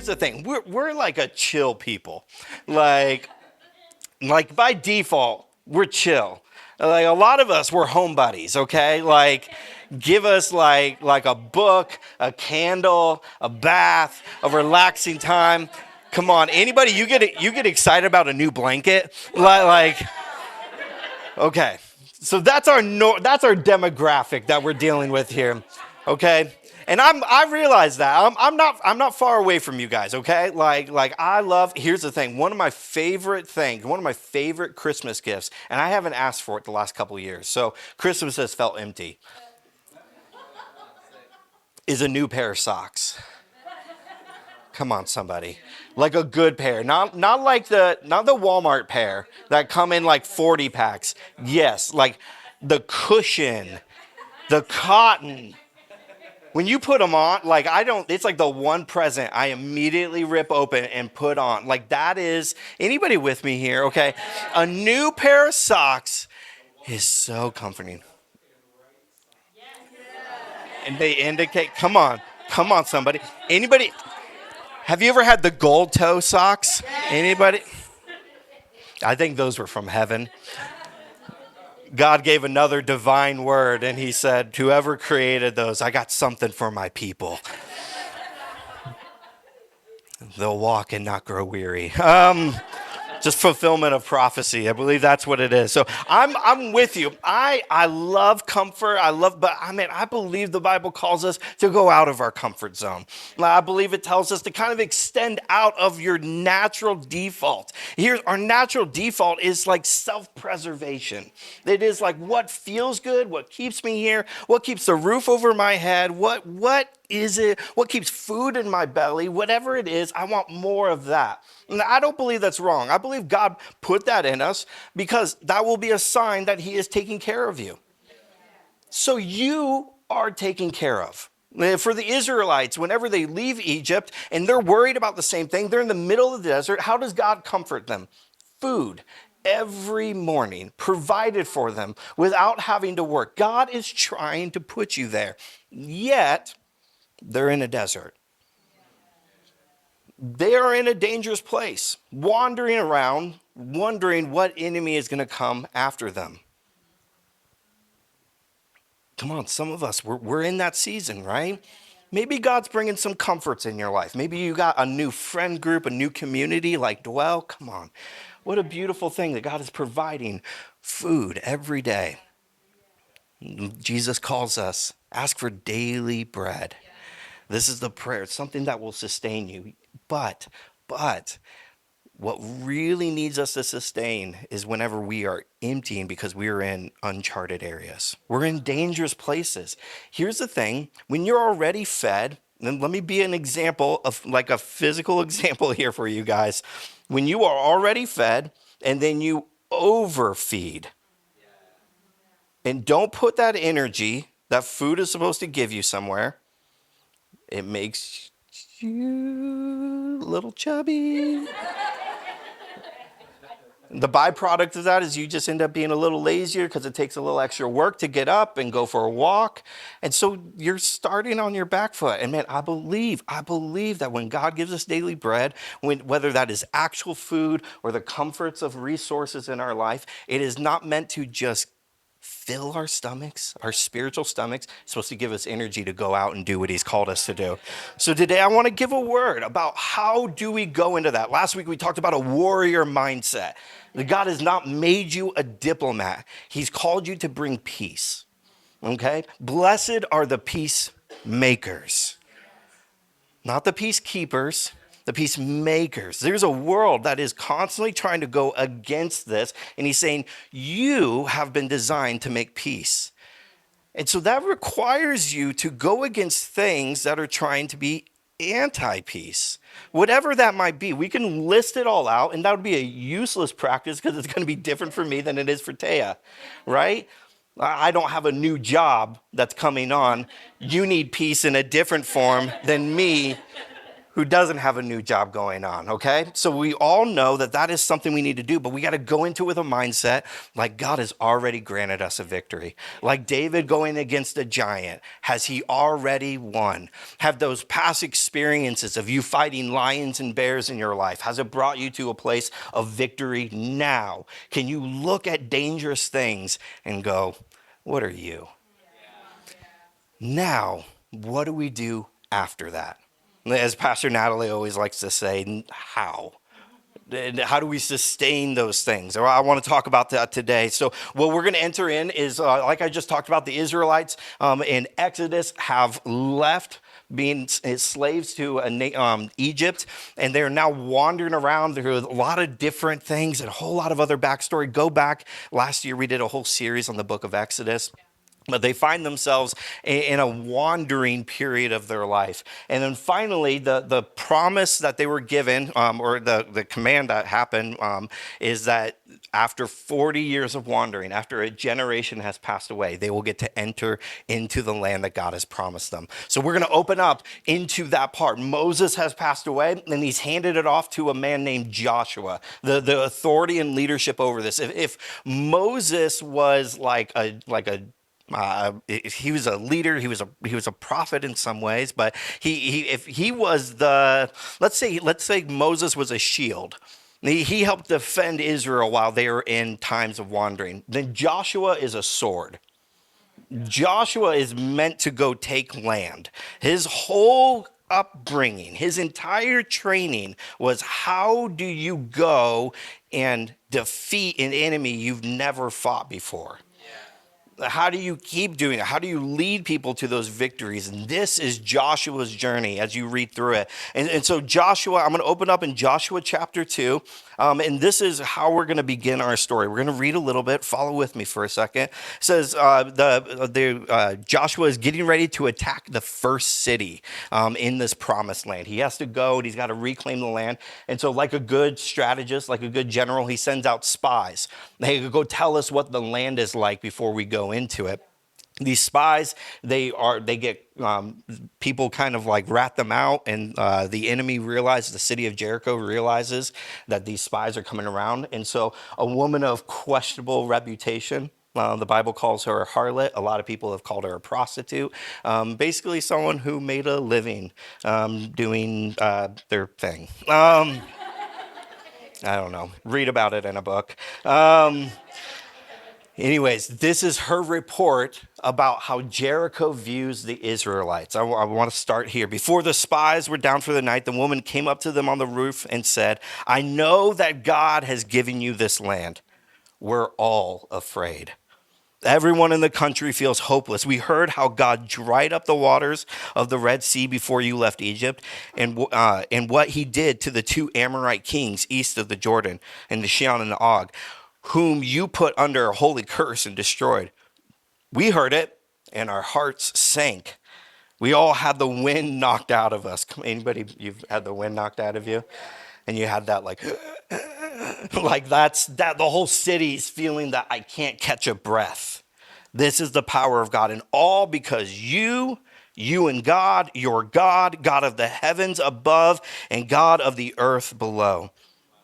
here's the thing. We're like a chill people. Like by default, we're chill. Like a lot of us, we're homebodies, okay? Like give us like a book, a candle, a bath, a relaxing time. Come on, anybody, you get excited about a new blanket? Like okay. So that's our demographic that we're dealing with here. Okay? And I realize that. I'm not far away from you guys, okay? Like I love, here's the thing, one of my favorite Christmas gifts, and I haven't asked for it the last couple of years, so Christmas has felt empty, is a new pair of socks. Come on, somebody. Like a good pair. Not the Walmart pair that come in like 40 packs. Yes, like the cushion, the cotton. When you put them on, like it's like the one present I immediately rip open and put on. Like that is, anybody with me here, okay? A new pair of socks is so comforting. And they indicate, come on somebody. Anybody, have you ever had the gold toe socks? Anybody? I think those were from heaven. God gave another divine word, and he said, whoever created those, I got something for my people. They'll walk and not grow weary. Just fulfillment of prophecy. I believe that's what it is. So I'm with you. I love comfort. But I believe the Bible calls us to go out of our comfort zone. I believe it tells us to kind of extend out of your natural default. Our natural default is like self-preservation. It is like what feels good, what keeps me here, what keeps the roof over my head, what is it, what keeps food in my belly, whatever it is, I want more of that. And I don't believe that's wrong. I believe God put that in us because that will be a sign that he is taking care of you. So you are taken care of. For the Israelites, whenever they leave Egypt and they're worried about the same thing, they're in the middle of the desert, how does God comfort them? Food. Every morning, provided for them without having to work. God is trying to put you there. Yet, they're in a desert. They are in a dangerous place, wandering around, wondering what enemy is going to come after them. Come on, some of us, we're in that season, right? Maybe God's bringing some comforts in your life. Maybe you got a new friend group, a new community like Dwell. Come on. What a beautiful thing that God is providing food every day. Jesus calls us, ask for daily bread. This is the prayer. It's something that will sustain you. But what really needs us to sustain is whenever we are emptying because we are in uncharted areas. We're in dangerous places. Here's the thing. When you're already fed, and let me be an example of like a physical example here for you guys. When you are already fed and then you overfeed, and don't put that energy that food is supposed to give you somewhere, it makes you a little chubby. The byproduct of that is you just end up being a little lazier because it takes a little extra work to get up and go for a walk. And so you're starting on your back foot. And man, I believe that when God gives us daily bread, whether that is actual food or the comforts of resources in our life, it is not meant to just fill our stomachs, our spiritual stomachs. It's supposed to give us energy to go out and do what he's called us to do. So today I want to give a word about how do we go into that. Last week we talked about a warrior mindset. That God has not made you a diplomat. He's called you to bring peace. Okay? Blessed are the peacemakers, not the peacekeepers. The peacemakers. There's a world that is constantly trying to go against this. And he's saying, you have been designed to make peace. And so that requires you to go against things that are trying to be anti-peace. Whatever that might be, we can list it all out. And that would be a useless practice because it's going to be different for me than it is for Taya, right? I don't have a new job that's coming on. You need peace in a different form than me who doesn't have a new job going on, okay? So we all know that that is something we need to do, but we got to go into it with a mindset like God has already granted us a victory. Like David going against a giant, has he already won? Have those past experiences of you fighting lions and bears in your life, has it brought you to a place of victory now? Can you look at dangerous things and go, what are you? Now, what do we do after that? As Pastor Natalie always likes to say, how? And how do we sustain those things? Or I want to talk about that today. So what we're going to enter in is, like I just talked about, the Israelites in Exodus have left being slaves to Egypt, and they're now wandering around. There are a lot of different things and a whole lot of other backstory. Go back. Last year, we did a whole series on the book of Exodus. But they find themselves in a wandering period of their life. And then finally, the promise that they were given, or the command that happened, is that after 40 years of wandering, after a generation has passed away, they will get to enter into the land that God has promised them. So we're going to open up into that part. Moses has passed away, and he's handed it off to a man named Joshua, the authority and leadership over this. If Moses was like a he was a leader. He was a prophet in some ways, but if he was the, let's say Moses was a shield. He helped defend Israel while they were in times of wandering. Then Joshua is a sword. Joshua is meant to go take land. His whole upbringing, his entire training was, how do you go and defeat an enemy you've never fought before? How do you keep doing it? How do you lead people to those victories? And this is Joshua's journey as you read through it. And so Joshua, I'm going to open up in Joshua chapter 2. And this is how we're going to begin our story. We're going to read a little bit. Follow with me for a second. It says Joshua is getting ready to attack the first city in this promised land. He has to go and he's got to reclaim the land. And so like a good strategist, like a good general, he sends out spies. They go tell us what the land is like before we go into it. These spies, they get people kind of like rat them out, and the enemy realizes, the city of Jericho realizes that these spies are coming around. And so a woman of questionable reputation, the Bible calls her a harlot. A lot of people have called her a prostitute. Basically someone who made a living doing their thing. I don't know. Read about it in a book. Anyways, this is her report about how Jericho views the Israelites. I want to start here. Before the spies were down for the night, the woman came up to them on the roof and said, I know that God has given you this land. We're all afraid. Everyone in the country feels hopeless. We heard how God dried up the waters of the Red Sea before you left Egypt, and what he did to the two Amorite kings east of the Jordan, and the Sihon and the Og, whom you put under a holy curse and destroyed. We heard it, and our hearts sank. We all had the wind knocked out of us. Anybody, you've had the wind knocked out of you? And you had that like that's that the whole city's feeling that I can't catch a breath. This is the power of God, and all because you and God, your God, God of the heavens above and God of the earth below.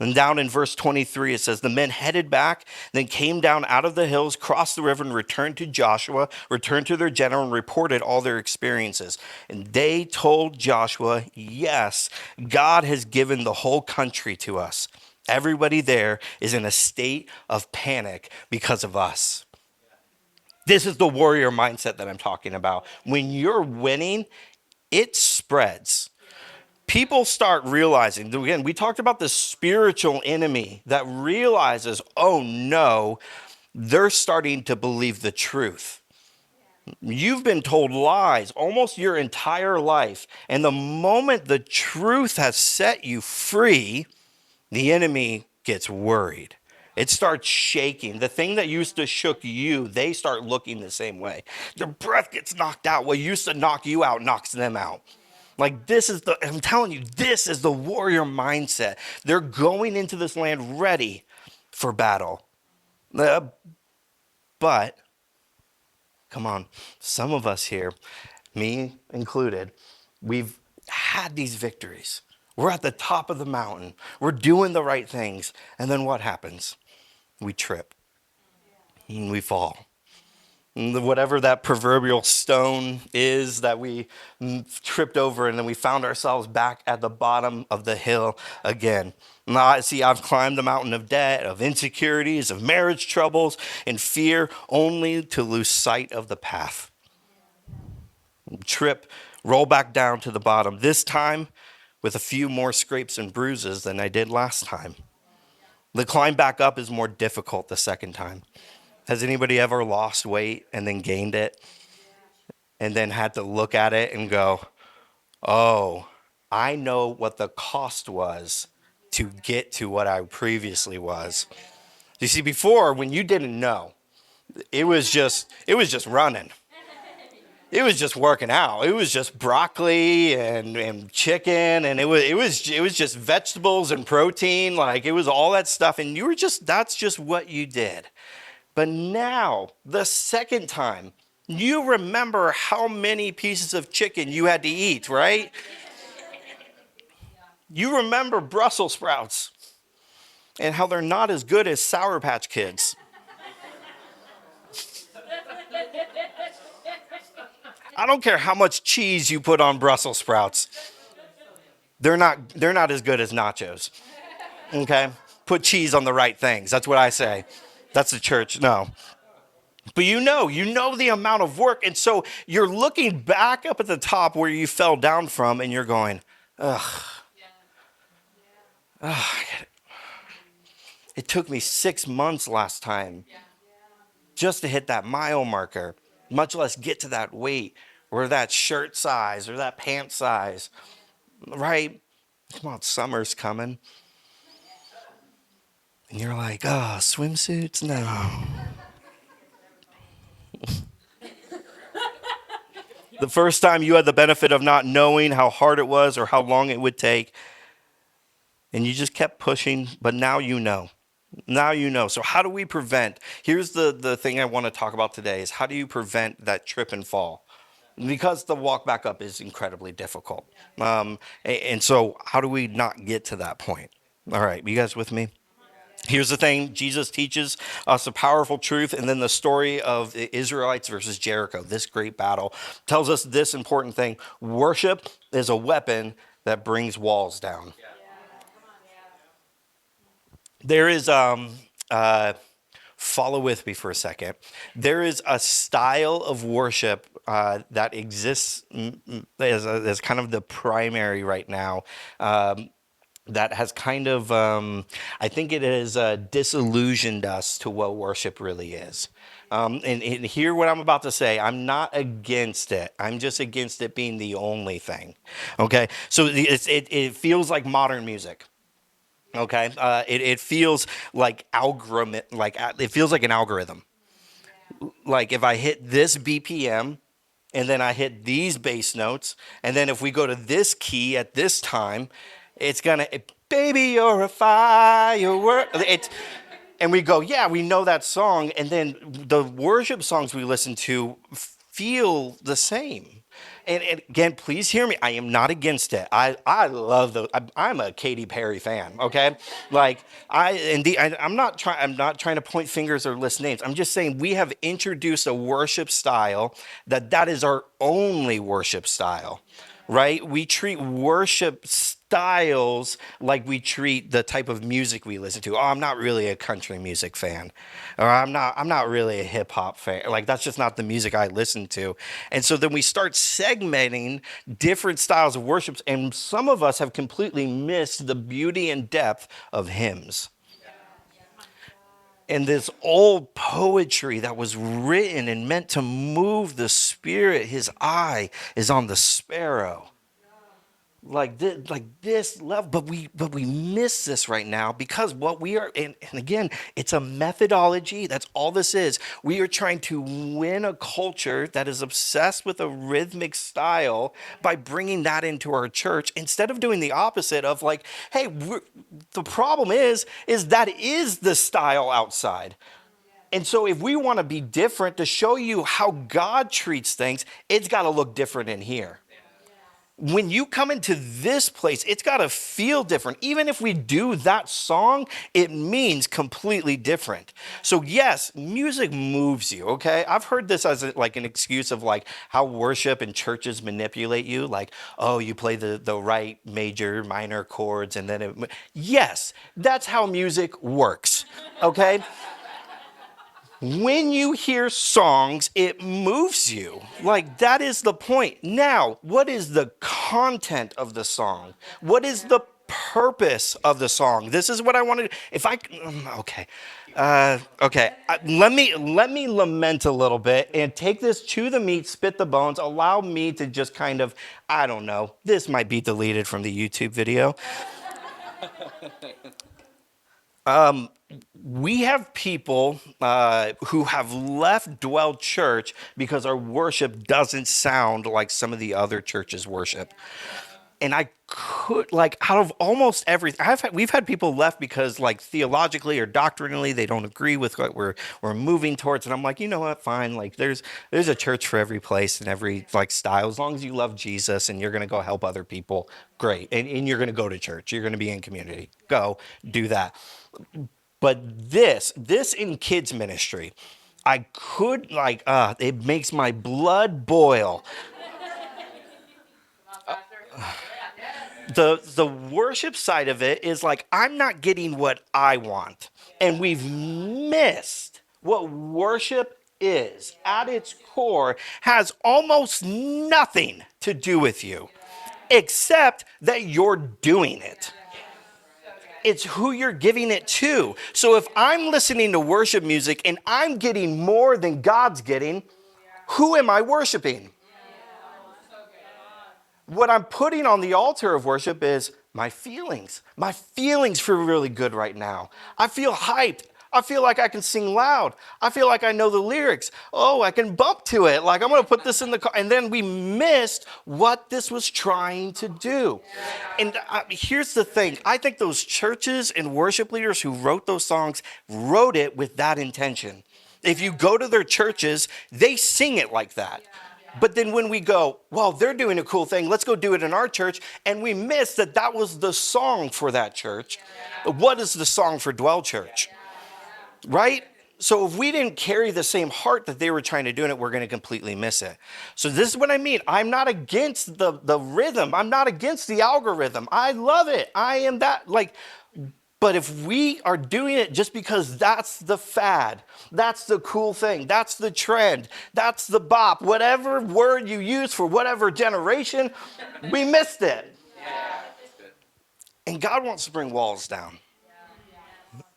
And down in verse 23, it says, the men headed back, then came down out of the hills, crossed the river, and returned to Joshua, returned to their general, and reported all their experiences. And they told Joshua, yes, God has given the whole country to us. Everybody there is in a state of panic because of us. This is the warrior mindset that I'm talking about. When you're winning, it spreads. People start realizing, again, we talked about the spiritual enemy that realizes, oh no, they're starting to believe the truth. You've been told lies almost your entire life. And the moment the truth has set you free, the enemy gets worried. It starts shaking. The thing that used to shook you, they start looking the same way. Their breath gets knocked out. What used to knock you out knocks them out. Like I'm telling you, this is the warrior mindset. They're going into this land ready for battle. But, come on, some of us here, me included, we've had these victories. We're at the top of the mountain. We're doing the right things. And then what happens? We trip and we fall. And whatever that proverbial stone is that we tripped over, and then we found ourselves back at the bottom of the hill again. Now, see, I've climbed the mountain of debt, of insecurities, of marriage troubles, and fear, only to lose sight of the path. Trip, roll back down to the bottom, this time with a few more scrapes and bruises than I did last time. The climb back up is more difficult the second time. Has anybody ever lost weight and then gained it and then had to look at it and go, oh, I know what the cost was to get to what I previously was. You see, before, when you didn't know, it was just running. It was just working out. It was just broccoli and chicken, and it was just vegetables and protein. Like, it was all that stuff, and that's just what you did. But now, the second time, you remember how many pieces of chicken you had to eat, right? You remember Brussels sprouts and how they're not as good as Sour Patch Kids. I don't care how much cheese you put on Brussels sprouts. They're not as good as nachos. Okay? Put cheese on the right things. That's what I say. That's the church. No. But you know the amount of work. And so you're looking back up at the top where you fell down from, and you're going, ugh. It took me 6 months last time just to hit that mile marker, much less get to that weight or that shirt size or that pant size, right? Come on, summer's coming. And you're like, oh, swimsuits? No. The first time you had the benefit of not knowing how hard it was or how long it would take, and you just kept pushing, but now you know. Now you know. So how do we prevent? Here's the thing I want to talk about today is how do you prevent that trip and fall? Because the walk back up is incredibly difficult. And so how do we not get to that point? All right, you guys with me? Here's the thing. Jesus teaches us a powerful truth, and then the story of the Israelites versus Jericho, this great battle, tells us this important thing. Worship is a weapon that brings walls down. There is, follow with me for a second. There is a style of worship that exists as kind of the primary right now. That has kind of, I think it has disillusioned us to what worship really is. And hear what I'm about to say. I'm not against it. I'm just against it being the only thing. Okay? So it feels like modern music. Okay? It feels like it feels like an algorithm. Like if I hit this BPM, and then I hit these bass notes, and then if we go to this key at this time, it's gonna, baby, you're a firework. And we go, yeah, we know that song, and then the worship songs we listen to feel the same. And again, please hear me. I am not against it. I love those. I'm a Katy Perry fan. Okay, like I'm not trying to point fingers or list names. I'm just saying we have introduced a worship style that is our only worship style, right? We treat worship styles like we treat the type of music we listen to. Oh, I'm not really a country music fan, or I'm not really a hip hop fan. Like that's just not the music I listen to. And so then we start segmenting different styles of worship, and some of us have completely missed the beauty and depth of hymns. And this old poetry that was written and meant to move the spirit, his eye is on the sparrow. Like this level, but we miss this right now because what we are, and again, it's a methodology. That's all this is. We are trying to win a culture that is obsessed with a rhythmic style by bringing that into our church instead of doing the opposite of like, hey, the problem is that is the style outside. And so if we want to be different to show you how God treats things, it's got to look different in here. When you come into this place, it's got to feel different. Even if we do that song, it means completely different. So yes, music moves you, okay? I've heard this as like an excuse of like how worship and churches manipulate you. Like, oh, you play the right major, minor chords and then yes, that's how music works, okay? When you hear songs, it moves you. Like, that is the point. Now, what is the content of the song? What is the purpose of the song? This is what I wanted. If I, okay. Okay, let me lament a little bit and take this, chew the meat, spit the bones. Allow me to just kind of, I don't know. This might be deleted from the YouTube video. We have people who have left Dwell Church because our worship doesn't sound like some of the other churches' worship. And I could, like, out of almost everything, we've had people left because, like, theologically or doctrinally, they don't agree with what we're moving towards. And I'm like, you know what, fine. Like, there's a church for every place and every like style. As long as you love Jesus and you're going to go help other people, great. And you're going to go to church. You're going to be in community. Go do that. But this in kids ministry, I could like, it makes my blood boil. The worship side of it is like, I'm not getting what I want. And we've missed what worship is at its core, has almost nothing to do with you, except that you're doing it. It's who you're giving it to. So if I'm listening to worship music and I'm getting more than God's getting, who am I worshiping? What I'm putting on the altar of worship is my feelings. My feelings feel really good right now. I feel hyped. I feel like I can sing loud. I feel like I know the lyrics. Oh, I can bump to it. Like, I'm going to put this in the car. And then we missed what this was trying to do. And here's the thing. I think those churches and worship leaders who wrote those songs wrote it with that intention. If you go to their churches, they sing it like that. But then when we go, well, they're doing a cool thing, let's go do it in our church, and we miss that that was the song for that church. What is the song for Dwell Church? Right? So if we didn't carry the same heart that they were trying to do in it, we're going to completely miss it. So this is what I mean. I'm not against the rhythm. I'm not against the algorithm. I love it. I am that, like, but if we are doing it just because that's the fad, that's the cool thing, that's the trend, that's the bop, whatever word you use for whatever generation, we missed it. And God wants to bring walls down,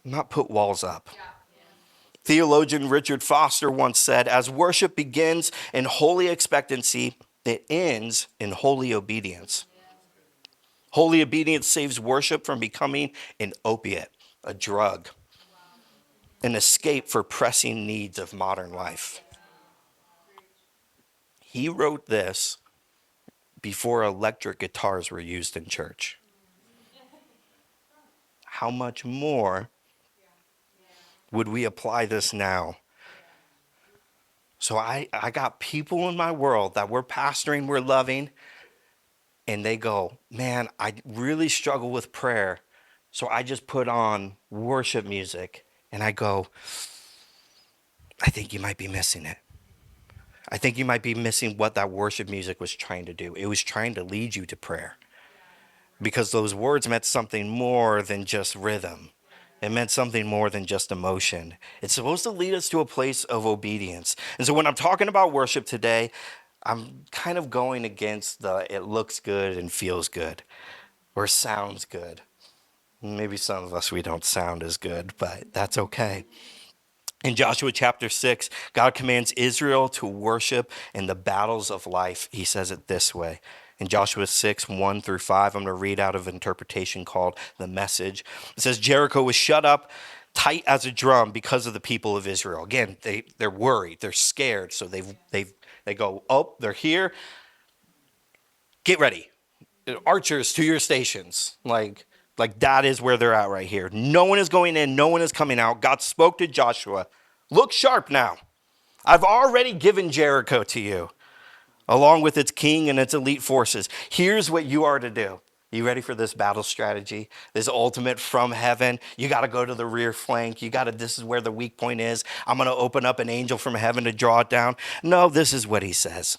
not put walls up. Theologian Richard Foster once said, as worship begins in holy expectancy, it ends in holy obedience. Holy obedience saves worship from becoming an opiate, a drug, an escape for pressing needs of modern life. He wrote this before electric guitars were used in church. How much more would we apply this now? So I got people in my world that we're pastoring, we're loving, and they go, man, I really struggle with prayer. So I just put on worship music and I go, I think you might be missing it. I think you might be missing what that worship music was trying to do. It was trying to lead you to prayer because those words meant something more than just rhythm. It meant something more than just emotion. It's supposed to lead us to a place of obedience. And so when I'm talking about worship today, I'm kind of going against the it looks good and feels good or sounds good. Maybe some of us, we don't sound as good, but that's okay. In Joshua chapter 6, God commands Israel to worship in the battles of life. He says it this way. In Joshua 6, 1 through 5, I'm going to read out of an interpretation called The Message. It says, Jericho was shut up tight as a drum because of the people of Israel. Again, they're worried. They're scared. So they go, oh, they're here. Get ready. Archers to your stations. Like that is where they're at right here. No one is going in. No one is coming out. God spoke to Joshua. Look sharp now. I've already given Jericho to you. along with its king and its elite forces. Here's what you are to do. You ready for this battle strategy? This ultimate from heaven. You got to go to the rear flank. This is where the weak point is. I'm going to open up an angel from heaven to draw it down. No, this is what he says.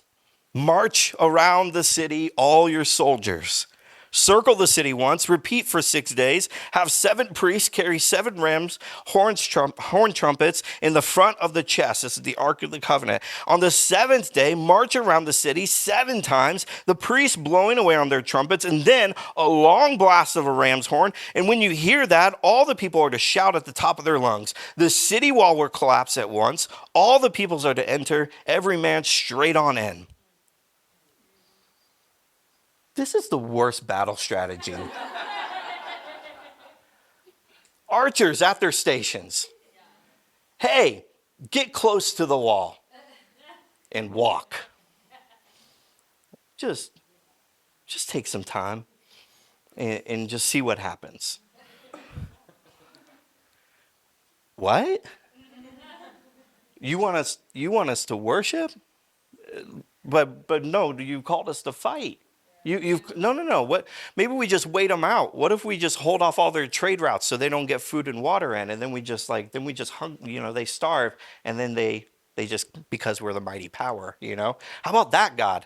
March around the city, all your soldiers. Circle the city once, repeat for 6 days, have 7 priests carry 7 rams, horn trumpets in the front of the chest. This is the Ark of the Covenant. On the 7th day, march around the city 7 times, the priests blowing away on their trumpets, and then a long blast of a ram's horn. And when you hear that, all the people are to shout at the top of their lungs. The city wall will collapse at once. All the peoples are to enter, every man straight on in. This is the worst battle strategy. Archers at their stations. Hey, get close to the wall and walk. Just take some time and just see what happens. What? You want us to worship? But no, you called us to fight. No. What? Maybe we just wait them out. What if we just hold off all their trade routes so they don't get food and water in, and then we just hung, they starve, and then they just, because we're the mighty power, How about that, God?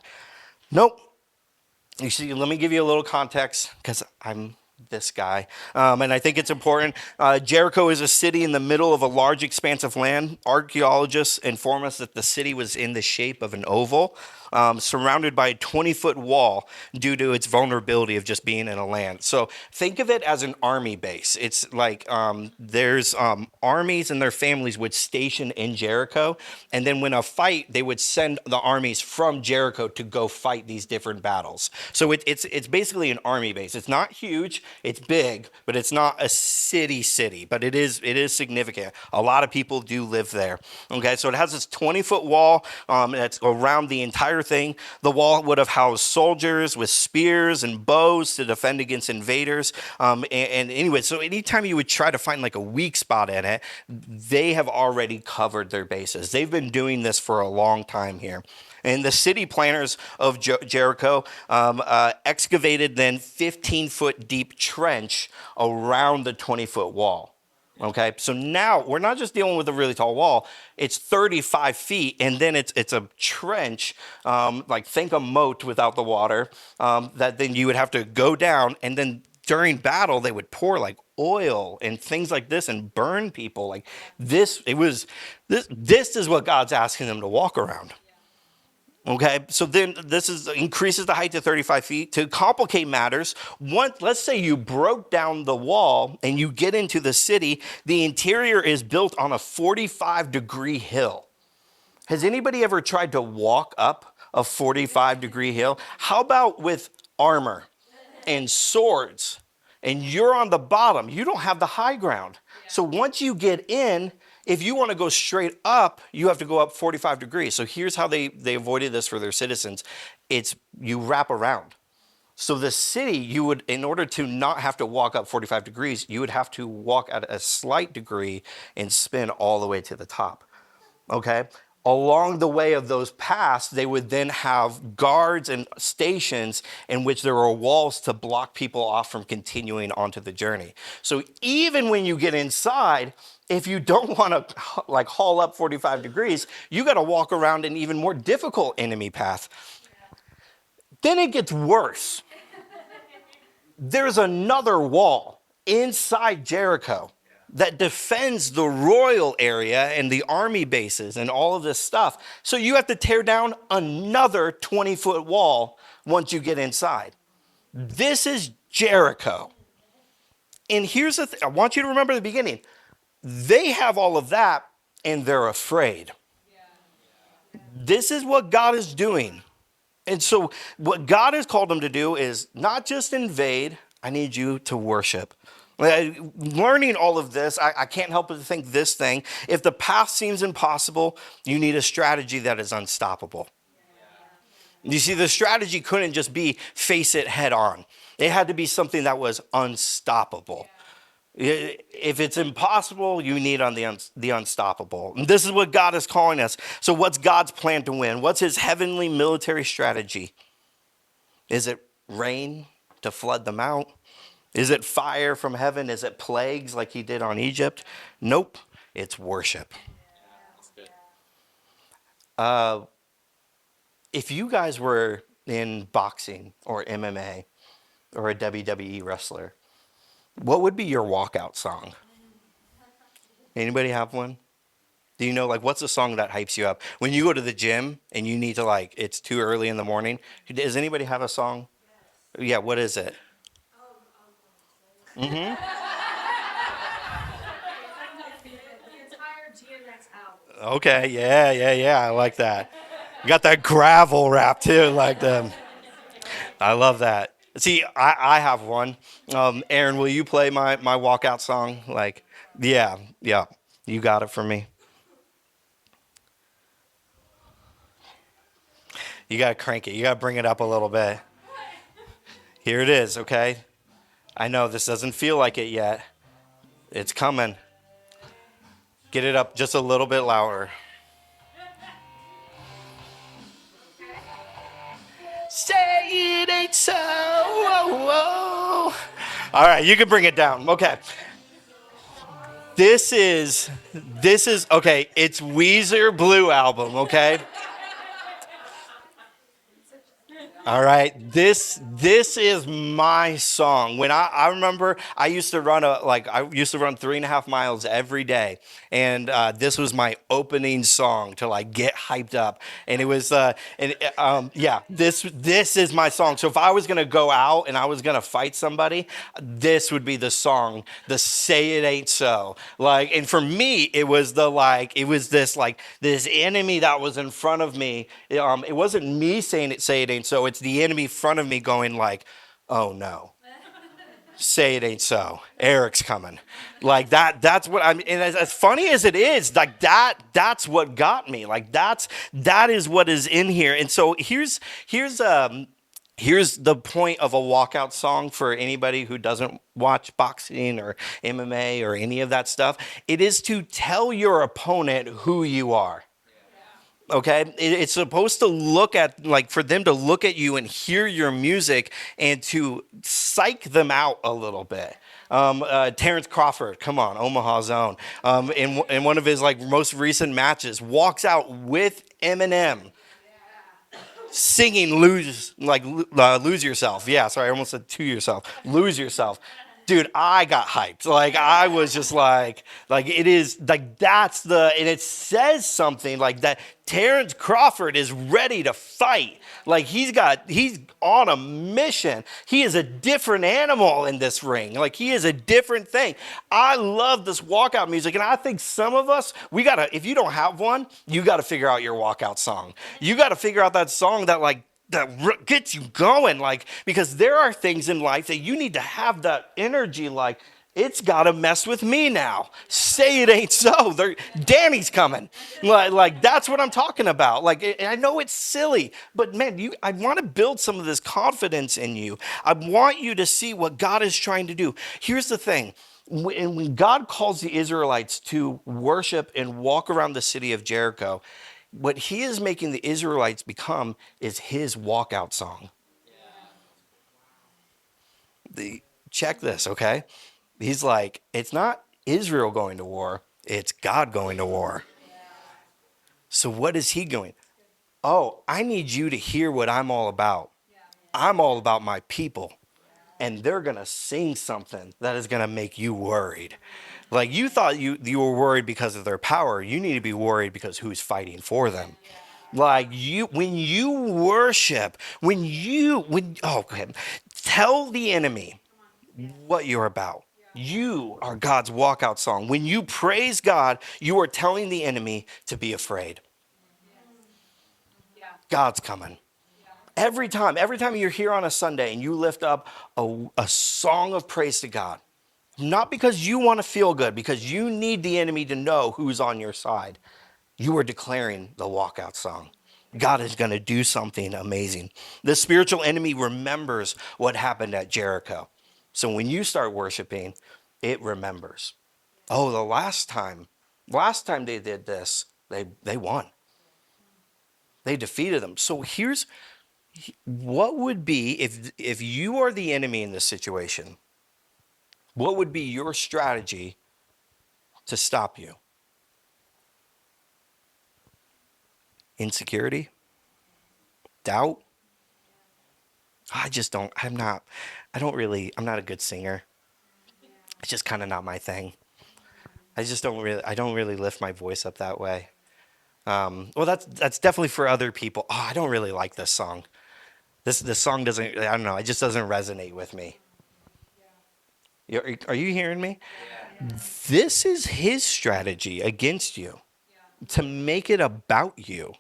Nope. You see, let me give you a little context because I'm this guy, and I think it's important. Jericho is a city in the middle of a large expanse of land. Archaeologists inform us that the city was in the shape of an oval, surrounded by a 20-foot wall due to its vulnerability of just being in a land. So think of it as an army base. It's like there's armies and their families would station in Jericho, and then when a fight, they would send the armies from Jericho to go fight these different battles. So it's basically an army base. It's not huge. It's big, but it's not a city, but it is significant. A lot of people do live there. Okay, so it has this 20-foot wall that's around the entire thing. The wall would have housed soldiers with spears and bows to defend against invaders. And anyway, so anytime you would try to find like a weak spot in it, they have already covered their bases. They've been doing this for a long time here. And the city planners of Jericho excavated then 15-foot deep trench around the 20-foot wall. Okay, so now we're not just dealing with a really tall wall. It's 35 feet, and then it's a trench, like think a moat without the water, that then you would have to go down, and then during battle, they would pour like oil and things like this and burn people. Like this is what God's asking them to walk around. Okay, so then increases the height to 35 feet. To complicate matters, let's say you broke down the wall and you get into the city. The interior is built on a 45-degree hill. Has anybody ever tried to walk up a 45-degree hill? How about with armor and swords? And you're on the bottom. You don't have the high ground. So once you get in, if you want to go straight up, you have to go up 45 degrees. So here's how they avoided this for their citizens. You wrap around. So the city, in order to not have to walk up 45 degrees, you would have to walk at a slight degree and spin all the way to the top. Okay? Along the way of those paths, they would then have guards and stations in which there were walls to block people off from continuing onto the journey. So even when you get inside, if you don't want to like haul up 45 degrees, you got to walk around an even more difficult enemy path. Then it gets worse. There's another wall inside Jericho that defends the royal area and the army bases and all of this stuff. So you have to tear down another 20-foot wall once you get inside. This is Jericho. And here's the thing. I want you to remember the beginning. They have all of that and they're afraid. This is what God is doing. And so what God has called them to do is not just invade. I need you to worship. Learning all of this, I can't help but to think this thing. If the path seems impossible, you need a strategy that is unstoppable. You see, the strategy couldn't just be face it head on. It had to be something that was unstoppable. If it's impossible, you need on the unstoppable. And this is what God is calling us. So what's God's plan to win? What's his heavenly military strategy? Is it rain to flood them out? Is it fire from heaven? Is it plagues like he did on Egypt? Nope. It's worship. If you guys were in boxing or MMA or a WWE wrestler, what would be your walkout song? Anybody have one? Do you know, like, what's a song that hypes you up? When you go to the gym and you need to, like, it's too early in the morning, does anybody have a song? Yeah, what is it? Mm-hmm. Okay, yeah. I like that. You got that gravel rap, too, like the... I love that. See, I have one. Aaron, will you play my walkout song? Like, yeah. You got it for me. You got to crank it. You got to bring it up a little bit. Here it is, okay? I know this doesn't feel like it yet. It's coming. Get it up just a little bit louder. Say it ain't so. Whoa. All right, you can bring it down. Okay. This is okay. It's Weezer Blue album. Okay. All right, this is my song. When I remember, I used to run 3.5 miles every day, and this was my opening song to like get hyped up. And it was this is my song. So if I was gonna go out and I was gonna fight somebody, this would be the song. The Say It Ain't So. Like, and for me, it was this enemy that was in front of me. It wasn't me saying it. Say it ain't so. It's the enemy in front of me going like, oh no, say it ain't so. Eric's coming. Like that's what I'm, and as funny as it is, like that's what got me. Like that is what is in here. And so here's the point of a walkout song for anybody who doesn't watch boxing or MMA or any of that stuff. It is to tell your opponent who you are. Okay, it's supposed to look at, like, for them to look at you and hear your music and to psych them out a little bit. Terrence Crawford, come on, Omaha Zone, in one of his like most recent matches, walks out with Eminem singing lose yourself. Yeah, sorry, I almost said to yourself. Lose yourself. Dude, I got hyped. Like I was just like it is like and it says something like that. Terrence Crawford is ready to fight. Like he's on a mission. He is a different animal in this ring. Like he is a different thing. I love this walkout music, and I think some of us, if you don't have one, you gotta figure out your walkout song. You gotta figure out that song that gets you going, like, because there are things in life that you need to have that energy, like, it's got to mess with me now. Say it ain't so. Danny's coming. Like that's what I'm talking about. Like, I know it's silly, but man, I want to build some of this confidence in you. I want you to see what God is trying to do. Here's the thing. When God calls the Israelites to worship and walk around the city of Jericho, what he is making the Israelites become is his walkout song. Check this, okay? He's like, it's not Israel going to war, it's God going to war. So what is he going? Oh, I need you to hear what I'm all about. I'm all about my people. And they're going to sing something that is going to make you worried. Like you thought you were worried because of their power. You need to be worried because who's fighting for them. Like when you worship, tell the enemy what you're about. You are God's walkout song. When you praise God, you are telling the enemy to be afraid. God's coming. Every time you're here on a Sunday and you lift up a song of praise to God, not because you want to feel good, because you need the enemy to know who's on your side, you are declaring the walkout song. God is going to do something amazing. The spiritual enemy remembers what happened at Jericho. So when you start worshiping, It remembers. Oh, the last time they did this, they won. They defeated them. So here's what would be if you are the enemy in this situation, what would be your strategy to stop you? Insecurity? Doubt? I'm not a good singer. It's just kind of not my thing. I don't really lift my voice up that way. Well, that's definitely for other people. Oh, I don't really like this song. This song doesn't, I don't know, it just doesn't resonate with me. Are you hearing me? This is his strategy against you to make it about you.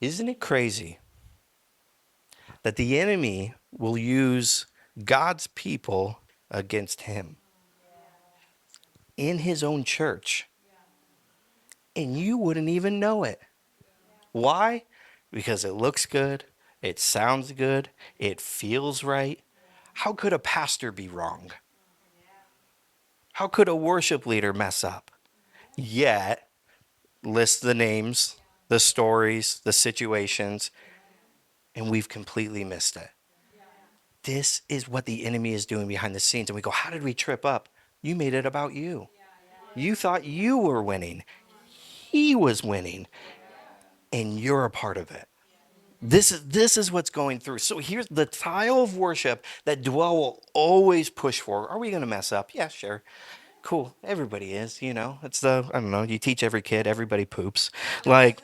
Isn't it crazy that the enemy will use God's people against him in his own church? And you wouldn't even know it. Why? Because it looks good, it sounds good, it feels right. How could a pastor be wrong? How could a worship leader mess up? Yet, list the names, the stories, the situations, and we've completely missed it. This is what the enemy is doing behind the scenes. And we go, how did we trip up? You made it about you. You thought you were winning. He was winning, and you're a part of it. This is what's going through. So here's the style of worship that Dwell will always push for. Are we going to mess up? Yeah, sure. Cool. Everybody is, you know. It's I don't know, you teach every kid, everybody poops. Like,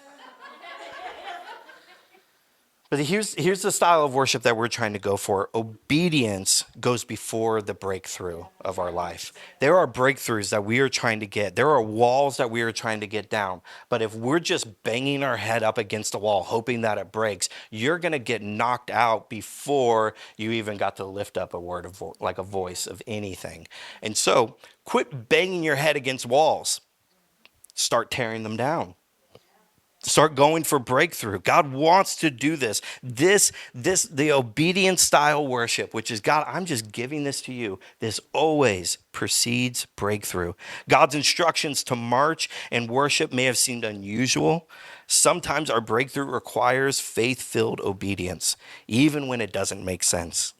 but here's the style of worship that we're trying to go for. Obedience goes before the breakthrough of our life. There are breakthroughs that we are trying to get. There are walls that we are trying to get down. But if we're just banging our head up against a wall, hoping that it breaks, you're going to get knocked out before you even got to lift up a word of like a voice of anything. And so quit banging your head against walls. Start tearing them down. Start going for breakthrough. God wants to do this. The obedient style worship, which is God, I'm just giving this to you. This always precedes breakthrough. God's instructions to march and worship may have seemed unusual. Sometimes our breakthrough requires faith-filled obedience, even when it doesn't make sense.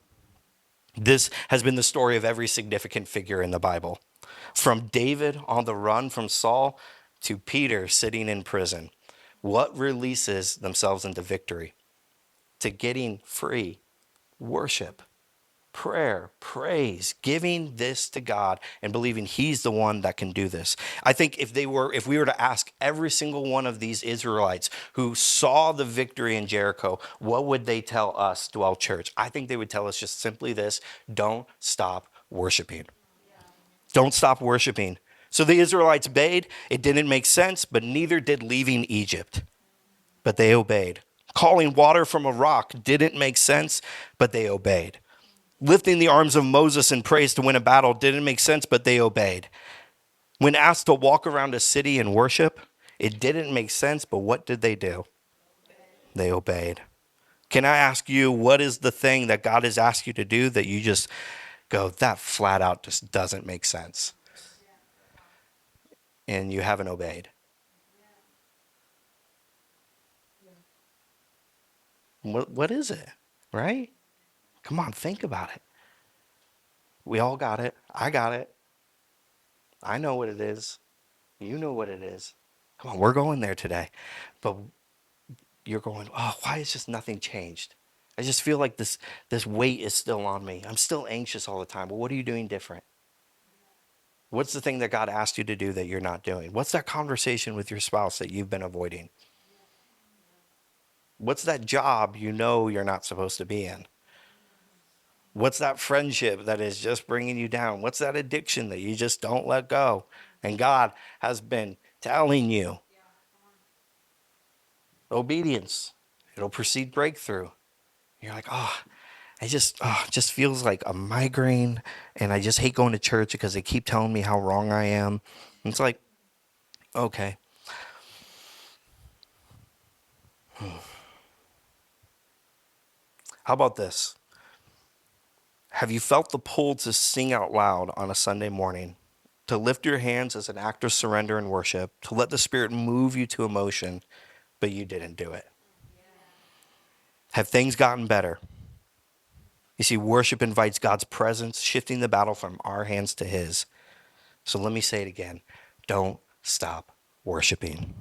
This has been the story of every significant figure in the Bible, from David on the run from Saul to Peter sitting in prison. What releases themselves into victory? To getting free. Worship, prayer, praise, giving this to God and believing he's the one that can do this. I think if we were to ask every single one of these Israelites who saw the victory in Jericho, what would they tell us, Dwell Church? I think they would tell us just simply this: don't stop worshiping. Don't stop worshiping. So the Israelites obeyed. It didn't make sense, but neither did leaving Egypt. But they obeyed. Calling water from a rock didn't make sense, but they obeyed. Lifting the arms of Moses in praise to win a battle didn't make sense, but they obeyed. When asked to walk around a city and worship, it didn't make sense, but what did they do? They obeyed. Can I ask you, what is the thing that God has asked you to do that you just go, that flat out just doesn't make sense? And you haven't obeyed. What is it? Right? Come on, think about it. We all got it. I got it. I know what it is. You know what it is. Come on, we're going there today. But you're going, oh, why is just nothing changed? I just feel like this weight is still on me. I'm still anxious all the time. Well, what are you doing different? What's the thing that God asked you to do that you're not doing? What's that conversation with your spouse that you've been avoiding? What's that job you know you're not supposed to be in? What's that friendship that is just bringing you down? What's that addiction that you just don't let go? And God has been telling you, obedience, it'll precede breakthrough. You're like, it just feels like a migraine, and I just hate going to church because they keep telling me how wrong I am. And it's like, okay. How about this? Have you felt the pull to sing out loud on a Sunday morning, to lift your hands as an act of surrender and worship, to let the Spirit move you to emotion, but you didn't do it? Have things gotten better? You see, worship invites God's presence, shifting the battle from our hands to his. So let me say it again. Don't stop worshiping.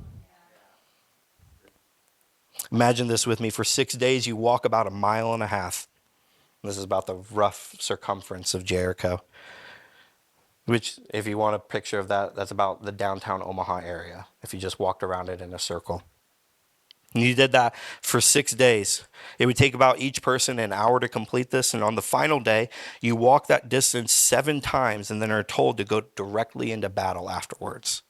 Imagine this with me. For 6 days, you walk about 1.5 miles. This is about the rough circumference of Jericho, which, if you want a picture of that, that's about the downtown Omaha area, if you just walked around it in a circle. And you did that for 6 days. It would take about each person an hour to complete this. And on the final day, you walk that distance 7 times and then are told to go directly into battle afterwards.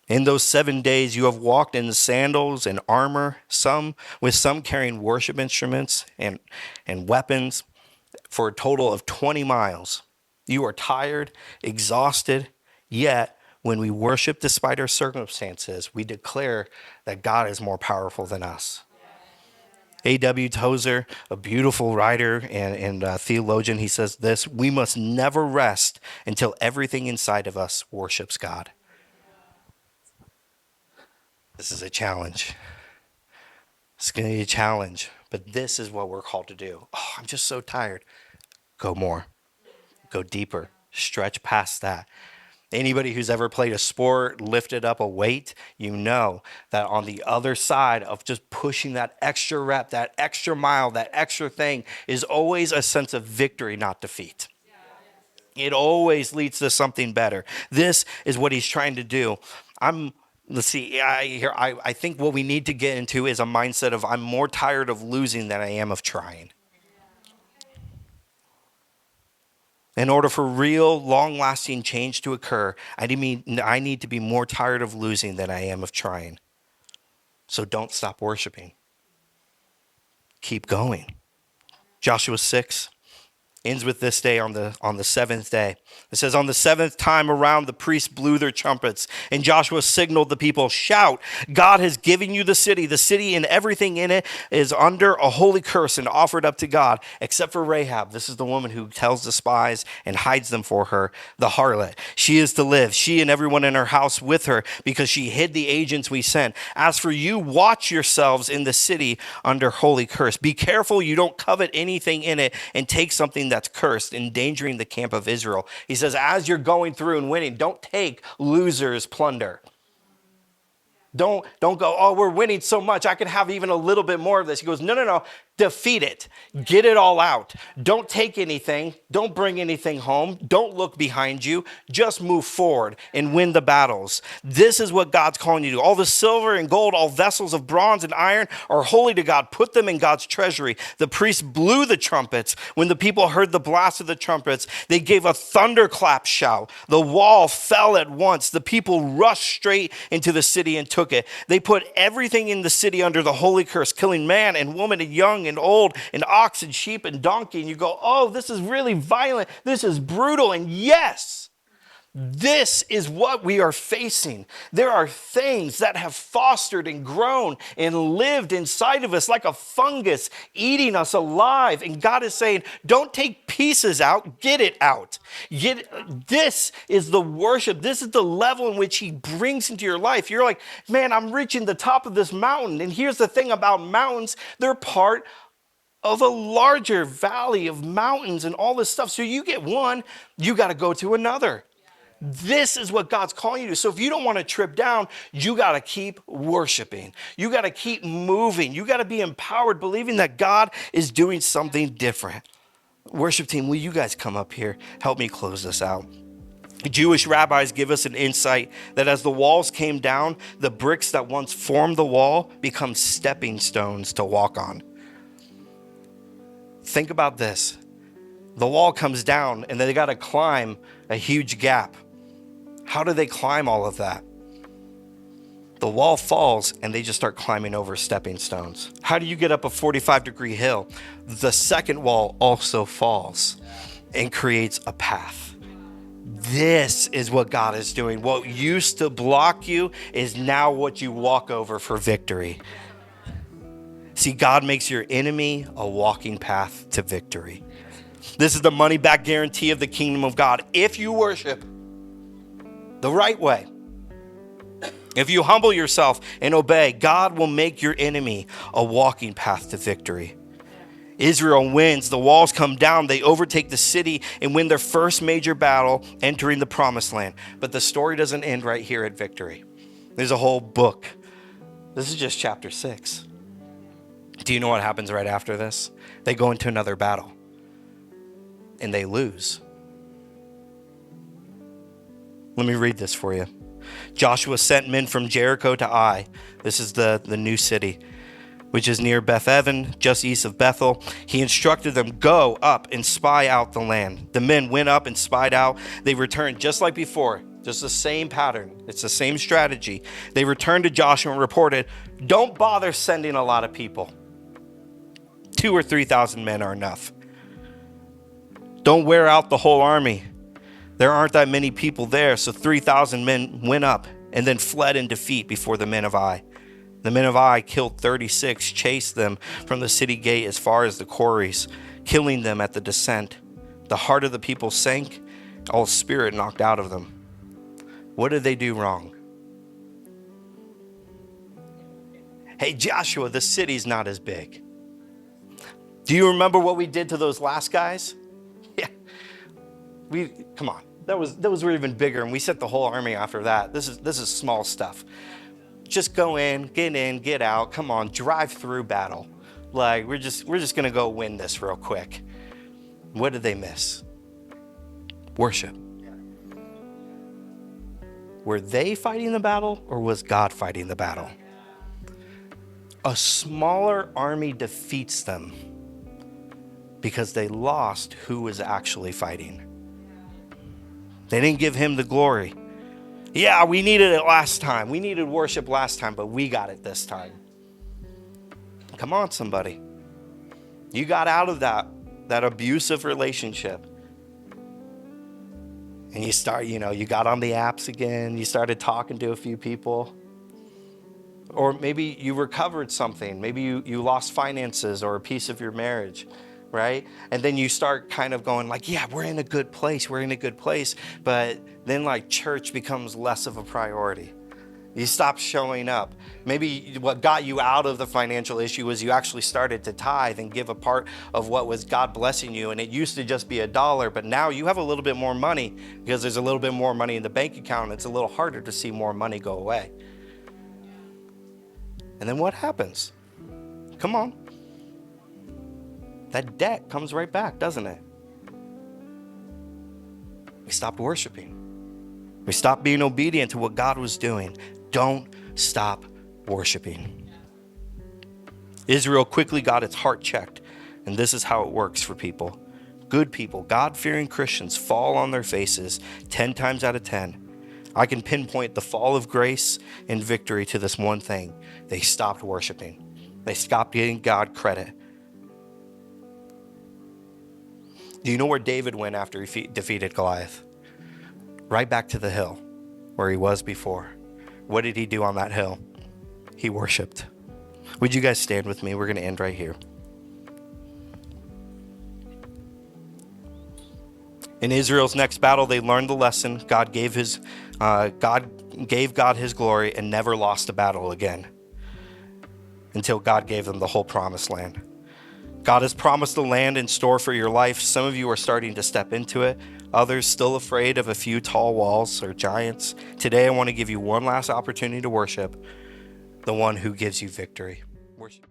In those 7 days, you have walked in sandals and armor, some carrying worship instruments and weapons, for a total of 20 miles. You are tired, exhausted, yet when we worship despite our circumstances, we declare that God is more powerful than us. A.W. Tozer, a beautiful writer and theologian, he says this: we must never rest until everything inside of us worships God. This is a challenge. It's going to be a challenge, but this is what we're called to do. Oh, I'm just so tired. Go more. Go deeper. Stretch past that. Anybody who's ever played a sport, lifted up a weight, you know that on the other side of just pushing that extra rep, that extra mile, that extra thing is always a sense of victory, not defeat. It always leads to something better. This is what he's trying to do. Let's see, I think what we need to get into is a mindset of I'm more tired of losing than I am of trying. In order for real, long-lasting change to occur, I need to be more tired of losing than I am of trying. So don't stop worshiping. Keep going. Joshua 6 ends with this day on the seventh day. It says, on the seventh time around, the priests blew their trumpets, and Joshua signaled the people, shout, God has given you the city and everything in it is under a holy curse and offered up to God, except for Rahab. This is the woman who tells the spies and hides them for her, the harlot. She is to live, she and everyone in her house with her, because she hid the agents we sent. As for you, watch yourselves in the city under holy curse. Be careful you don't covet anything in it and take something that's cursed, endangering the camp of Israel. He says, as you're going through and winning, don't take losers' plunder. Don't go, oh, we're winning so much, I can have even a little bit more of this. He goes, no. Defeat it. Get it all out. Don't take anything. Don't bring anything home. Don't look behind you. Just move forward and win the battles. This is what God's calling you to do. All the silver and gold, all vessels of bronze and iron are holy to God. Put them in God's treasury. The priests blew the trumpets. When the people heard the blast of the trumpets, they gave a thunderclap shout. The wall fell at once. The people rushed straight into the city and took it. They put everything in the city under the holy curse, killing man and woman and young and old and ox and sheep and donkey. And you go, oh, this is really violent. This is brutal. And yes, this is what we are facing. There are things that have fostered and grown and lived inside of us like a fungus, eating us alive. And God is saying, don't take pieces out, get it out. This is the worship. This is the level in which he brings into your life. You're like, man, I'm reaching the top of this mountain. And here's the thing about mountains. They're part of a larger valley of mountains and all this stuff. So you get one, you got to go to another. This is what God's calling you to. So if you don't want to trip down, you got to keep worshiping. You got to keep moving. You got to be empowered, believing that God is doing something different. Worship team, will you guys come up here? Help me close this out. Jewish rabbis give us an insight that as the walls came down, the bricks that once formed the wall become stepping stones to walk on. Think about this. The wall comes down and then they got to climb a huge gap. How do they climb all of that? The wall falls and they just start climbing over stepping stones. How do you get up a 45-degree hill? The second wall also falls and creates a path. This is what God is doing. What used to block you is now what you walk over for victory. See, God makes your enemy a walking path to victory. This is the money back guarantee of the kingdom of God. If you worship the right way, if you humble yourself and obey, God will make your enemy a walking path to victory. Israel wins, the walls come down, they overtake the city and win their first major battle, entering the promised land. But the story doesn't end right here at victory. There's a whole book. This is just chapter 6. Do you know what happens right after this? They go into another battle and they lose. Let me read this for you. Joshua sent men from Jericho to Ai. This is the new city, which is near Beth-Evan, just east of Bethel. He instructed them, go up and spy out the land. The men went up and spied out. They returned just like before, just the same pattern. It's the same strategy. They returned to Joshua and reported, don't bother sending a lot of people. 2,000 or 3,000 men are enough. Don't wear out the whole army. There aren't that many people there. So 3,000 men went up and then fled in defeat before the men of Ai. The men of Ai killed 36, chased them from the city gate as far as the quarries, killing them at the descent. The heart of the people sank, all spirit knocked out of them. What did they do wrong? Hey, Joshua, the city's not as big. Do you remember what we did to those last guys? Yeah. Come on. That was even bigger, and we sent the whole army after that. This is small stuff. Just go in, get out. Come on, drive through battle. Like we're just gonna go win this real quick. What did they miss? Worship. Were they fighting the battle, or was God fighting the battle? A smaller army defeats them because they lost who was actually fighting. They didn't give him the glory. Yeah, we needed it last time. We needed worship last time, but we got it this time. Come on, somebody. You got out of that abusive relationship. And you got on the apps again. You started talking to a few people. Or maybe you recovered something. Maybe you lost finances or a piece of your marriage, right? And then you start kind of going like, yeah, we're in a good place. But then like church becomes less of a priority. You stop showing up. Maybe what got you out of the financial issue was you actually started to tithe and give a part of what was God blessing you. And it used to just be $1, but now you have a little bit more money because there's a little bit more money in the bank account. And it's a little harder to see more money go away. And then what happens? Come on. That debt comes right back, doesn't it? We stopped worshiping. We stopped being obedient to what God was doing. Don't stop worshiping. Israel quickly got its heart checked, and this is how it works for people. Good people, God-fearing Christians fall on their faces 10 times out of 10. I can pinpoint the fall of grace and victory to this one thing. They stopped worshiping. They stopped giving God credit. Do you know where David went after he defeated Goliath? Right back to the hill where he was before. What did he do on that hill? He worshiped. Would you guys stand with me? We're going to end right here. In Israel's next battle, they learned the lesson. God gave God his glory and never lost a battle again until God gave them the whole promised land. God has promised a land in store for your life. Some of you are starting to step into it. Others still afraid of a few tall walls or giants. Today, I want to give you one last opportunity to worship the one who gives you victory. Worship.